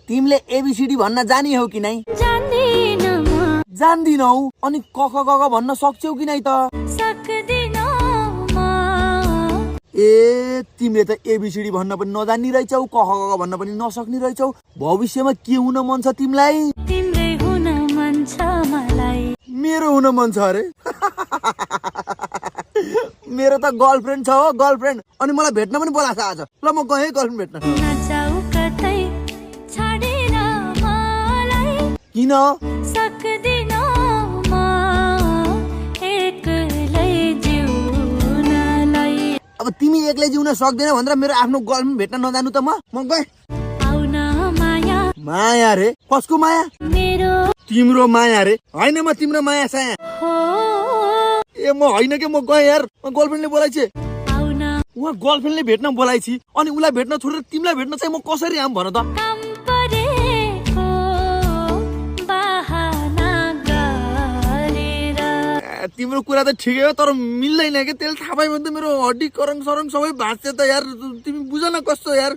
तिमीले एबीसीडी भन्न जानी हौ कि नै? जान्दिनौ। अनि क ख ग घ भन्न सक्छौ कि नै त? ए तिमीले त एबीसीडी भन्न पनि नजान्नी रहेछौ, क ख ग घ भन्न पनि नसक्नी रहेछौ। भविष्यमा के हुन मन छ तिमीलाई? तिम्रै हुन मन छ मलाई। मेरो हुन मन छ अरे? मेरो त गर्लफ्रेन्ड छ हो, गर्लफ्रेन्ड। अनि मलाई भेट्न पनि बोलाछ आज। ल म गएँ गर्लफ्रेन्ड भेट्न। नजाऊ कतै छाडेर मलाई। किन? सक्दिन म एक्लै जिउनलाई। अब तिमी एक्लै जिउन सक्दैन भनेर मेरो आफ्नो गर्लफ्रेन्ड भेट्न नजानु त म गएँ। आउन माया। माया रे? कसको माया? मेरो। तिम्रो माया रे? होइन म तिम्रो माया साया। हो। ए म होइन के, म गएँ यार। गर्लफ्रेन्डले बोलाइछ। आउन। उहाँ गर्लफ्रेन्डले भेट्न बोलाइछि अनि उसलाई भेट्न छोडेर तिमीलाई भेट्न चाहिँ म कसरी आम भन त? काम परेको बहाना गरेर। तिम्रो कुरा त ठिकै हो तर मिल्दैन के, त्यसले थाहा पायो भने त मेरो हड्डी करङ सरङ सबै भाँच्छ त यार। तिमी बुझ न कस्तो यार।